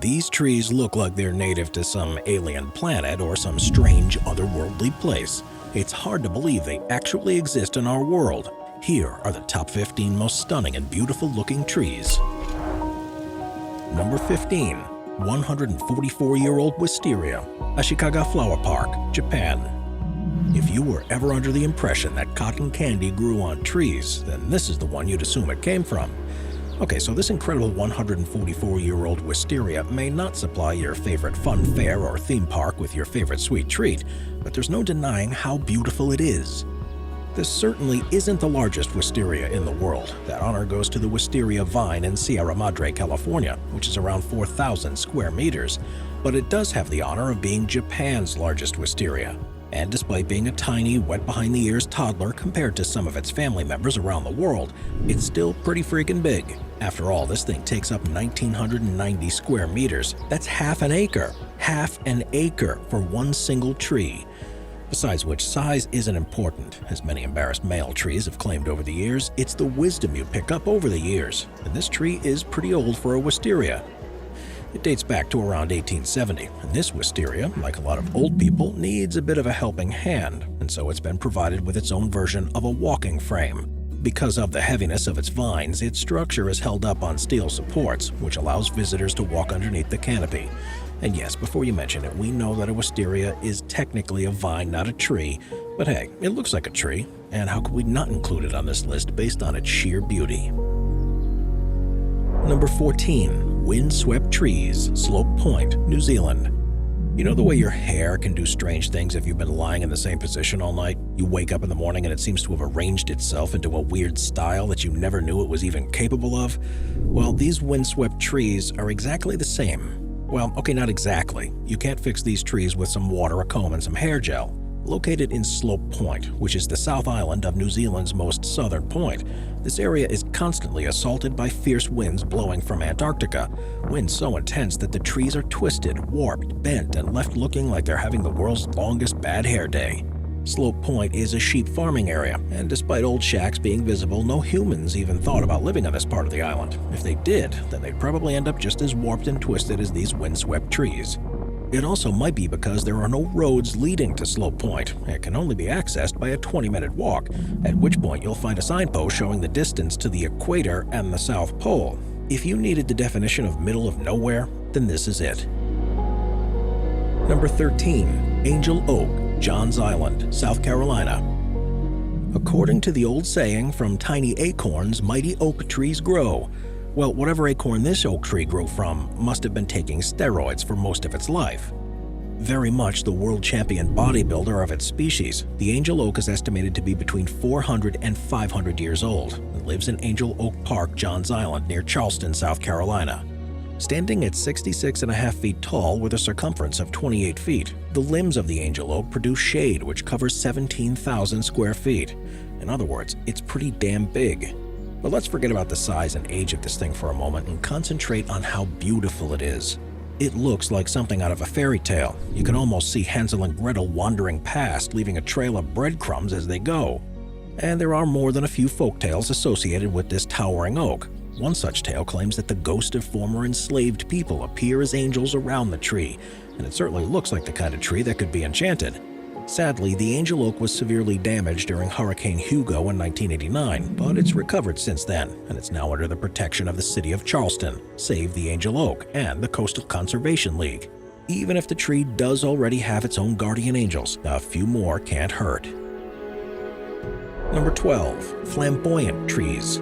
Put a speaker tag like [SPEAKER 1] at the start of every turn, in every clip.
[SPEAKER 1] These trees look like they're native to some alien planet or some strange otherworldly place. It's hard to believe they actually exist in our world. Here are the top 15 most stunning and beautiful looking trees. Number 15. 144-year-old Wisteria, Ashikaga Flower Park, Japan. If you were ever under the impression that cotton candy grew on trees, then this is the one you'd assume it came from. Okay, so this incredible 144-year-old Wisteria may not supply your favorite fun fair or theme park with your favorite sweet treat, but there's no denying how beautiful it is. This certainly isn't the largest wisteria in the world. That honor goes to the wisteria vine in Sierra Madre, California, which is around 4,000 square meters. But it does have the honor of being Japan's largest wisteria. And despite being a tiny, wet-behind-the-ears toddler compared to some of its family members around the world, it's still pretty freaking big. After all, this thing takes up 1,990 square meters. That's half an acre. Half an acre for one single tree. Besides which, size isn't important. As many embarrassed male trees have claimed over the years, it's the wisdom you pick up over the years. And this tree is pretty old for a wisteria. It dates back to around 1870, and this wisteria, like a lot of old people, needs a bit of a helping hand, and so it's been provided with its own version of a walking frame. Because of the heaviness of its vines, its structure is held up on steel supports, which allows visitors to walk underneath the canopy. And yes, before you mention it, we know that a wisteria is technically a vine, not a tree, but hey, it looks like a tree, and how could we not include it on this list based on its sheer beauty? Number 14. Windswept Trees, Slope Point, New Zealand. You know the way your hair can do strange things if you've been lying in the same position all night? You wake up in the morning and it seems to have arranged itself into a weird style that you never knew it was even capable of? Well, these windswept trees are exactly the same. Well, okay, not exactly. You can't fix these trees with some water, a comb, and some hair gel. Located in Slope Point, which is the South Island of New Zealand's most southern point, this area is constantly assaulted by fierce winds blowing from Antarctica, winds so intense that the trees are twisted, warped, bent, and left looking like they're having the world's longest bad hair day. Slope Point is a sheep farming area, and despite old shacks being visible, no humans even thought about living on this part of the island. If they did, then they'd probably end up just as warped and twisted as these windswept trees. It also might be because there are no roads leading to Slope Point. It can only be accessed by a 20-minute walk, at which point you'll find a signpost showing the distance to the equator and the South Pole. If you needed the definition of middle of nowhere, then this is it. Number 13. Angel Oak, Johns Island, South Carolina. According to the old saying, from tiny acorns, mighty oak trees grow. Well, whatever acorn this oak tree grew from must have been taking steroids for most of its life. Very much the world champion bodybuilder of its species, the angel oak is estimated to be between 400 and 500 years old and lives in Angel Oak Park, Johns Island, near Charleston, South Carolina. Standing at 66.5 feet tall with a circumference of 28 feet, the limbs of the angel oak produce shade which covers 17,000 square feet. In other words, it's pretty damn big. But let's forget about the size and age of this thing for a moment and concentrate on how beautiful it is. It looks like something out of a fairy tale. You can almost see Hansel and Gretel wandering past, leaving a trail of breadcrumbs as they go. And there are more than a few folk tales associated with this towering oak. One such tale claims that the ghosts of former enslaved people appear as angels around the tree, and it certainly looks like the kind of tree that could be enchanted. Sadly, the angel oak was severely damaged during Hurricane Hugo in 1989, but it's recovered since then, and it's now under the protection of the city of Charleston, Save the Angel Oak, and the Coastal Conservation League. Even if the tree does already have its own guardian angels, a few more can't hurt. Number 12. Flamboyant Trees.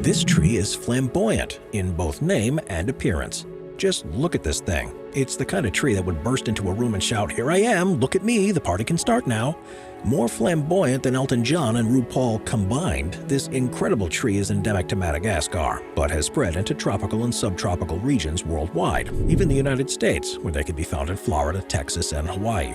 [SPEAKER 1] This tree is flamboyant in both name and appearance. Just look at this thing. It's the kind of tree that would burst into a room and shout, "Here I am, look at me, the party can start now." More flamboyant than Elton John and RuPaul combined, this incredible tree is endemic to Madagascar, but has spread into tropical and subtropical regions worldwide, even the United States, where they can be found in Florida, Texas, and Hawaii.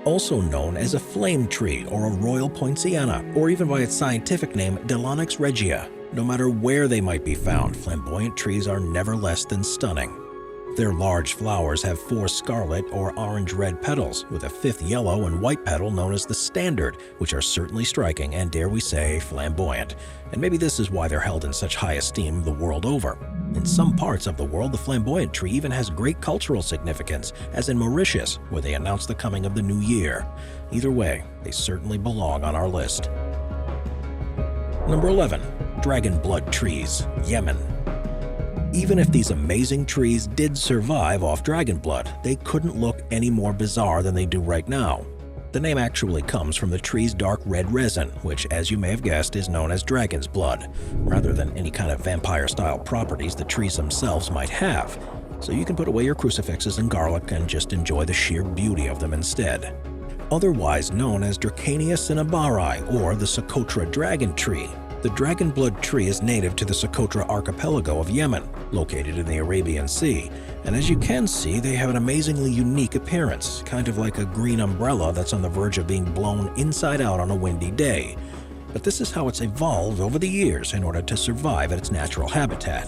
[SPEAKER 1] Also known as a flame tree or a royal poinciana, or even by its scientific name, Delonyx regia. No matter where they might be found, flamboyant trees are never less than stunning. Their large flowers have 4 scarlet or orange-red petals, with a 5th yellow and white petal known as the standard, which are certainly striking and, dare we say, flamboyant. And maybe this is why they're held in such high esteem the world over. In some parts of the world, the flamboyant tree even has great cultural significance, as in Mauritius, where they announce the coming of the new year. Either way, they certainly belong on our list. Number 11. Dragonblood trees, Yemen. Even if these amazing trees did survive off Dragonblood, they couldn't look any more bizarre than they do right now. The name actually comes from the tree's dark red resin, which, as you may have guessed, is known as dragon's blood, rather than any kind of vampire-style properties the trees themselves might have. So you can put away your crucifixes and garlic and just enjoy the sheer beauty of them instead. Otherwise known as Dracania cinnabari, or the Socotra dragon tree. The dragonblood tree is native to the Socotra archipelago of Yemen, located in the Arabian Sea, and as you can see, they have an amazingly unique appearance, kind of like a green umbrella that's on the verge of being blown inside out on a windy day. But this is how it's evolved over the years in order to survive at its natural habitat.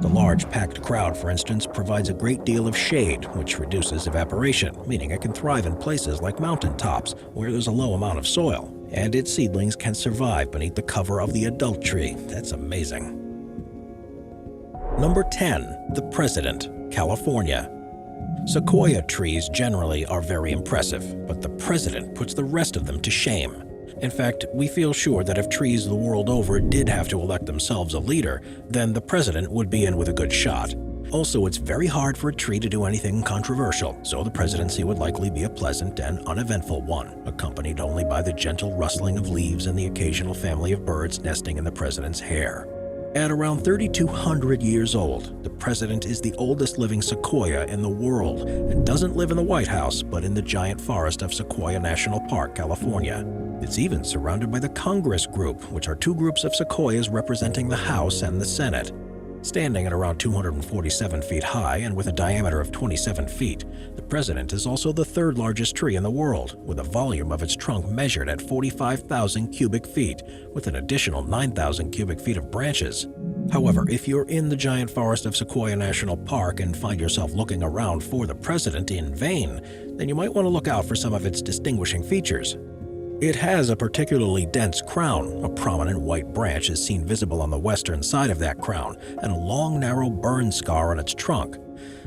[SPEAKER 1] The large packed crowd, for instance, provides a great deal of shade, which reduces evaporation, meaning it can thrive in places like mountain tops, where there's a low amount of soil. And its seedlings can survive beneath the cover of the adult tree. That's amazing. Number 10. The President, California. Sequoia trees generally are very impressive, but the President puts the rest of them to shame. In fact, we feel sure that if trees the world over did have to elect themselves a leader, then the President would be in with a good shot. Also, it's very hard for a tree to do anything controversial, so the presidency would likely be a pleasant and uneventful one, accompanied only by the gentle rustling of leaves and the occasional family of birds nesting in the president's hair. At around 3,200 years old, the president is the oldest living sequoia in the world and doesn't live in the White House, but in the giant forest of Sequoia National Park, California. It's even surrounded by the Congress Group, which are 2 groups of sequoias representing the House and the Senate. Standing at around 247 feet high and with a diameter of 27 feet, the president is also the 3rd largest tree in the world, with a volume of its trunk measured at 45,000 cubic feet, with an additional 9,000 cubic feet of branches. However, if you're in the giant forest of Sequoia National Park and find yourself looking around for the president in vain, then you might want to look out for some of its distinguishing features. It has a particularly dense crown. A prominent white branch is seen visible on the western side of that crown, and a long, narrow burn scar on its trunk.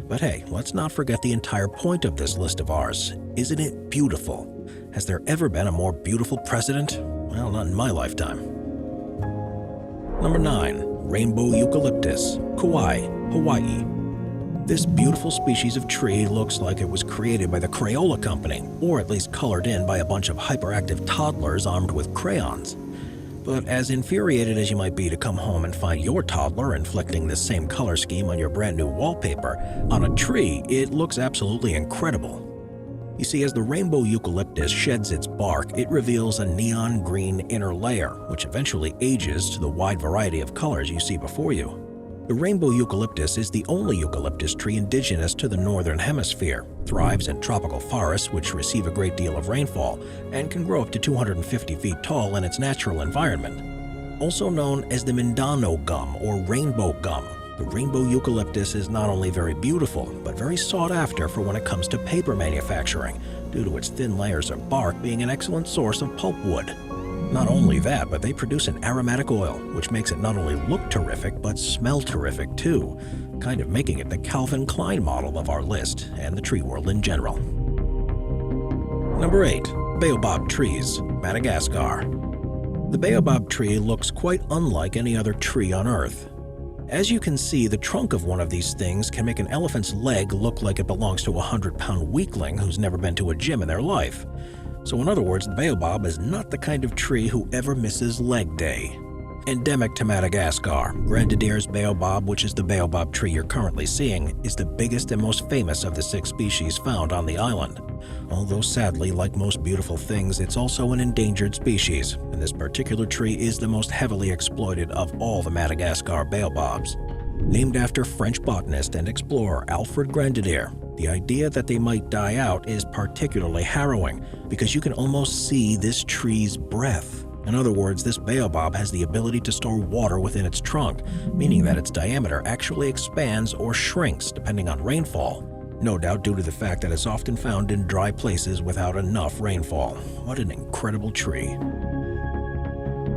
[SPEAKER 1] But hey, let's not forget the entire point of this list of ours. Isn't it beautiful? Has there ever been a more beautiful president? Well, not in my lifetime. Number 9. Rainbow Eucalyptus, Kauai, Hawaii. This beautiful species of tree looks like it was created by the Crayola company, or at least colored in by a bunch of hyperactive toddlers armed with crayons. But as infuriated as you might be to come home and find your toddler inflicting this same color scheme on your brand new wallpaper, on a tree, it looks absolutely incredible. You see, as the rainbow eucalyptus sheds its bark, it reveals a neon green inner layer, which eventually ages to the wide variety of colors you see before you. The rainbow eucalyptus is the only eucalyptus tree indigenous to the northern hemisphere, thrives in tropical forests which receive a great deal of rainfall, and can grow up to 250 feet tall in its natural environment. Also known as the Mindano gum or rainbow gum, the rainbow eucalyptus is not only very beautiful, but very sought after for when it comes to paper manufacturing, due to its thin layers of bark being an excellent source of pulpwood. Not only that, but they produce an aromatic oil, which makes it not only look terrific, but smell terrific too, kind of making it the Calvin Klein model of our list and the tree world in general. Number 8. Baobab trees, Madagascar. The baobab tree looks quite unlike any other tree on Earth. As you can see, the trunk of one of these things can make an elephant's leg look like it belongs to a 100-pound weakling who's never been to a gym in their life. So in other words, the baobab is not the kind of tree who ever misses leg day. Endemic to Madagascar, Grenadier's baobab, which is the baobab tree you're currently seeing, is the biggest and most famous of the 6 species found on the island. Although sadly, like most beautiful things, it's also an endangered species, and this particular tree is the most heavily exploited of all the Madagascar baobabs. Named after French botanist and explorer Alfred Grenadier, the idea that they might die out is particularly harrowing because you can almost see this tree's breath. In other words, this baobab has the ability to store water within its trunk, meaning that its diameter actually expands or shrinks depending on rainfall. No doubt due to the fact that it's often found in dry places without enough rainfall. What an incredible tree.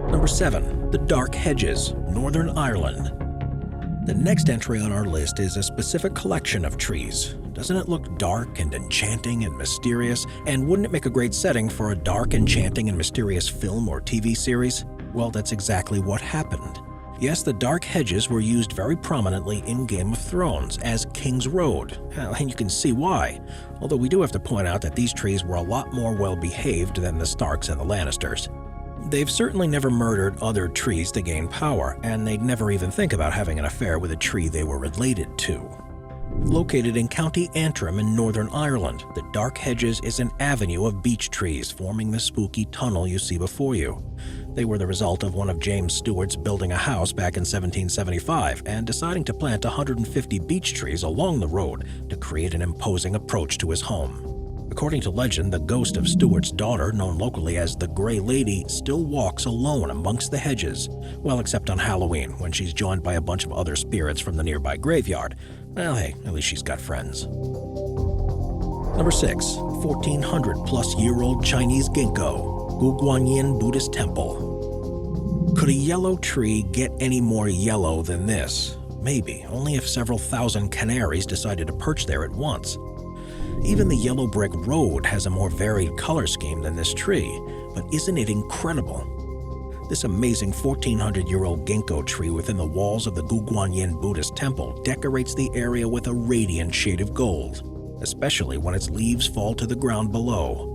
[SPEAKER 1] Number 7. The Dark Hedges, Northern Ireland. The next entry on our list is a specific collection of trees. Doesn't it look dark and enchanting and mysterious? And wouldn't it make a great setting for a dark, enchanting, and mysterious film or TV series? Well, that's exactly what happened. Yes, the dark hedges were used very prominently in Game of Thrones as King's Road, and you can see why. Although we do have to point out that these trees were a lot more well-behaved than the Starks and the Lannisters. They've certainly never murdered other trees to gain power, and they'd never even think about having an affair with a tree they were related to. Located in County Antrim in Northern Ireland, the Dark Hedges is an avenue of beech trees forming the spooky tunnel you see before you. They were the result of one of James Stewart's building a house back in 1775 and deciding to plant 150 beech trees along the road to create an imposing approach to his home. According to legend, the ghost of Stewart's daughter, known locally as the Grey Lady, still walks alone amongst the hedges. Well, except on Halloween, when she's joined by a bunch of other spirits from the nearby graveyard. Well, hey, at least she's got friends. Number 6. 1400-plus-year-old Chinese Ginkgo, Guanyin Buddhist Temple. Could a yellow tree get any more yellow than this? Maybe, only if several thousand canaries decided to perch there at once. Even the yellow brick road has a more varied color scheme than this tree, but isn't it incredible? This amazing 1,400-year-old ginkgo tree within the walls of the Guanyin Buddhist temple decorates the area with a radiant shade of gold, especially when its leaves fall to the ground below.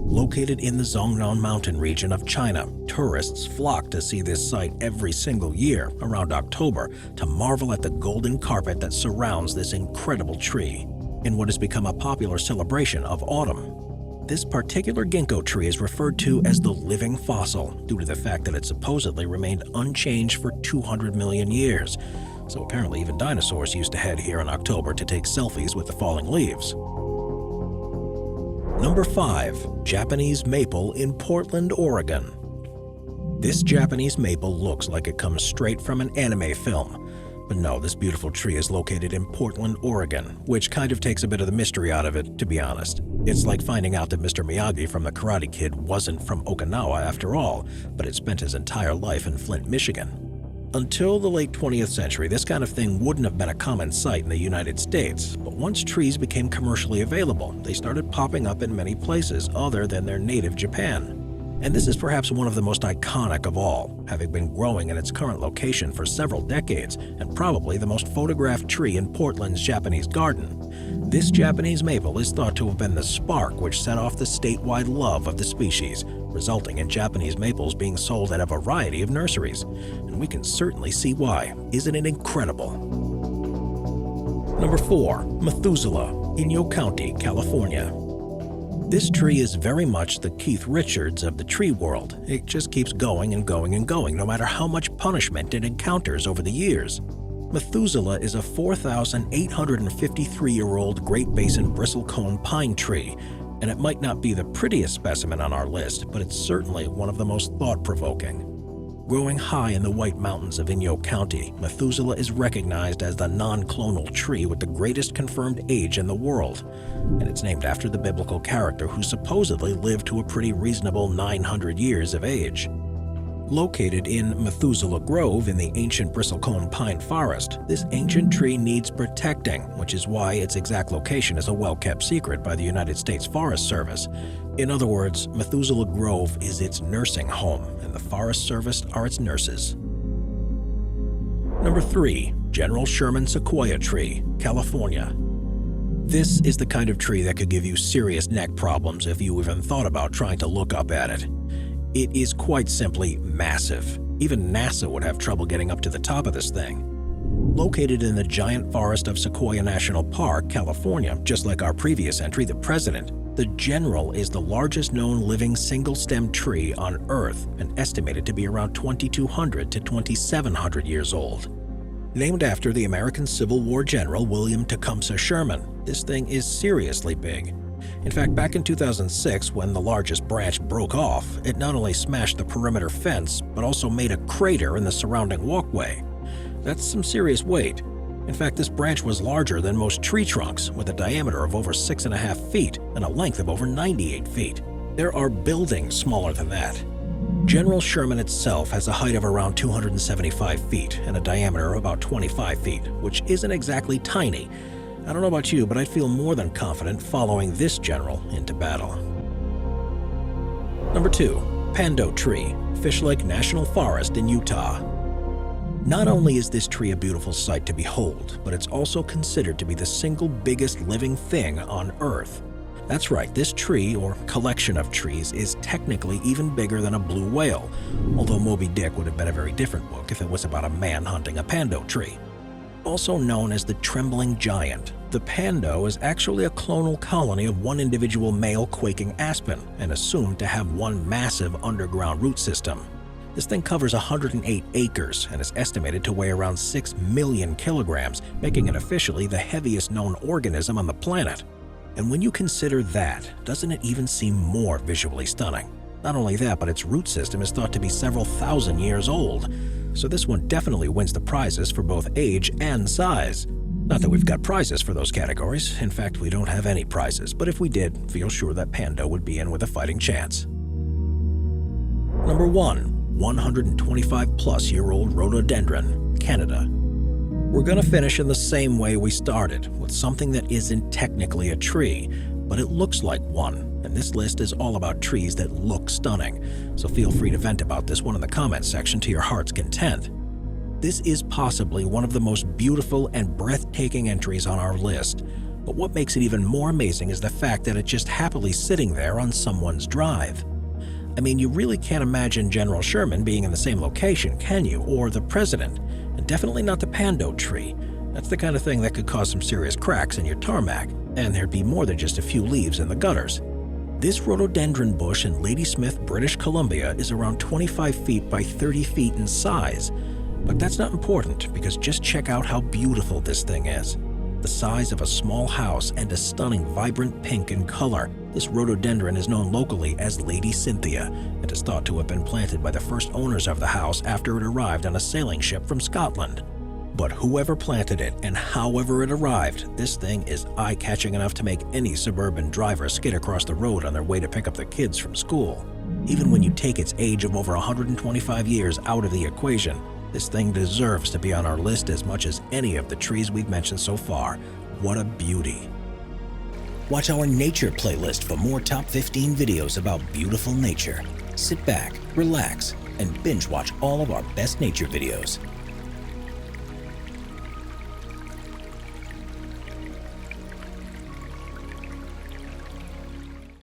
[SPEAKER 1] Located in the Zhongnan mountain region of China, tourists flock to see this site every single year around October to marvel at the golden carpet that surrounds this incredible tree, in what has become a popular celebration of autumn. This particular ginkgo tree is referred to as the living fossil due to the fact that it supposedly remained unchanged for 200 million years. So apparently even dinosaurs used to head here in October to take selfies with the falling leaves. Number 5. Japanese Maple in Portland, Oregon. This Japanese maple looks like it comes straight from an anime film. But no, this beautiful tree is located in Portland, Oregon, which kind of takes a bit of the mystery out of it, to be honest. It's like finding out that Mr. Miyagi from The Karate Kid wasn't from Okinawa after all, but had spent his entire life in Flint, Michigan. Until the late 20th century, this kind of thing wouldn't have been a common sight in the United States, but once trees became commercially available, they started popping up in many places other than their native Japan. And this is perhaps one of the most iconic of all, having been growing in its current location for several decades and probably the most photographed tree in Portland's Japanese garden. This Japanese maple is thought to have been the spark which set off the statewide love of the species, resulting in Japanese maples being sold at a variety of nurseries. And we can certainly see why. Isn't it incredible? Number 4. Methuselah, Inyo County, California. This tree is very much the Keith Richards of the tree world. It just keeps going and going and going, no matter how much punishment it encounters over the years. Methuselah is a 4,853-year-old Great Basin bristlecone pine tree, and it might not be the prettiest specimen on our list, but it's certainly one of the most thought-provoking. Growing high in the White Mountains of Inyo County, Methuselah is recognized as the non-clonal tree with the greatest confirmed age in the world, and it's named after the biblical character who supposedly lived to a pretty reasonable 900 years of age. Located in Methuselah Grove in the ancient bristlecone pine forest, this ancient tree needs protecting, which is why its exact location is a well-kept secret by the United States Forest Service. In other words, Methuselah Grove is its nursing home, and the Forest Service are its nurses. Number 3. General Sherman Sequoia Tree, California. This is the kind of tree that could give you serious neck problems if you even thought about trying to look up at it. It is quite simply massive. Even NASA would have trouble getting up to the top of this thing. Located in the giant forest of Sequoia National Park, California, just like our previous entry, the President, the General is the largest known living single-stemmed tree on Earth and estimated to be around 2,200 to 2,700 years old. Named after the American Civil War general William Tecumseh Sherman, this thing is seriously big. In fact, back in 2006, when the largest branch broke off, it not only smashed the perimeter fence, but also made a crater in the surrounding walkway. That's some serious weight. In fact, this branch was larger than most tree trunks, with a diameter of over 6.5 feet and a length of over 98 feet. There are buildings smaller than that. General Sherman itself has a height of around 275 feet and a diameter of about 25 feet, which isn't exactly tiny. I don't know about you, but I'd feel more than confident following this general into battle. Number 2. Pando Tree, Fishlake National Forest in Utah. Not only is this tree a beautiful sight to behold, but it's also considered to be the single biggest living thing on Earth. That's right, this tree, or collection of trees, is technically even bigger than a blue whale, although Moby Dick would have been a very different book if it was about a man hunting a pando tree. Also known as the Trembling Giant, the pando is actually a clonal colony of one individual male quaking aspen and assumed to have one massive underground root system. This thing covers 108 acres and is estimated to weigh around 6 million kilograms, making it officially the heaviest known organism on the planet. And when you consider that, doesn't it even seem more visually stunning? Not only that, but its root system is thought to be several thousand years old. So this one definitely wins the prizes for both age and size. Not that we've got prizes for those categories. In fact, we don't have any prizes, but if we did, feel sure that Pando would be in with a fighting chance. Number 1. 125-plus-year-old rhododendron, Canada. We're gonna finish in the same way we started, with something that isn't technically a tree, but it looks like one, and this list is all about trees that look stunning, so feel free to vent about this one in the comments section to your heart's content. This is possibly one of the most beautiful and breathtaking entries on our list, but what makes it even more amazing is the fact that it's just happily sitting there on someone's drive. I mean, you really can't imagine General Sherman being in the same location, can you? Or the president. And definitely not the pando tree. That's the kind of thing that could cause some serious cracks in your tarmac, and there'd be more than just a few leaves in the gutters. This rhododendron bush in Ladysmith, British Columbia is around 25 feet by 30 feet in size. But that's not important, because just check out how beautiful this thing is. The size of a small house and a stunning vibrant pink in color, this rhododendron is known locally as Lady Cynthia and is thought to have been planted by the first owners of the house after it arrived on a sailing ship from Scotland. But whoever planted it and however it arrived, this thing is eye-catching enough to make any suburban driver skid across the road on their way to pick up their kids from school. Even when you take its age of over 125 years out of the equation, this thing deserves to be on our list as much as any of the trees we've mentioned so far. What a beauty. Watch our nature playlist for more top 15 videos about beautiful nature. Sit back, relax, and binge watch all of our best nature videos.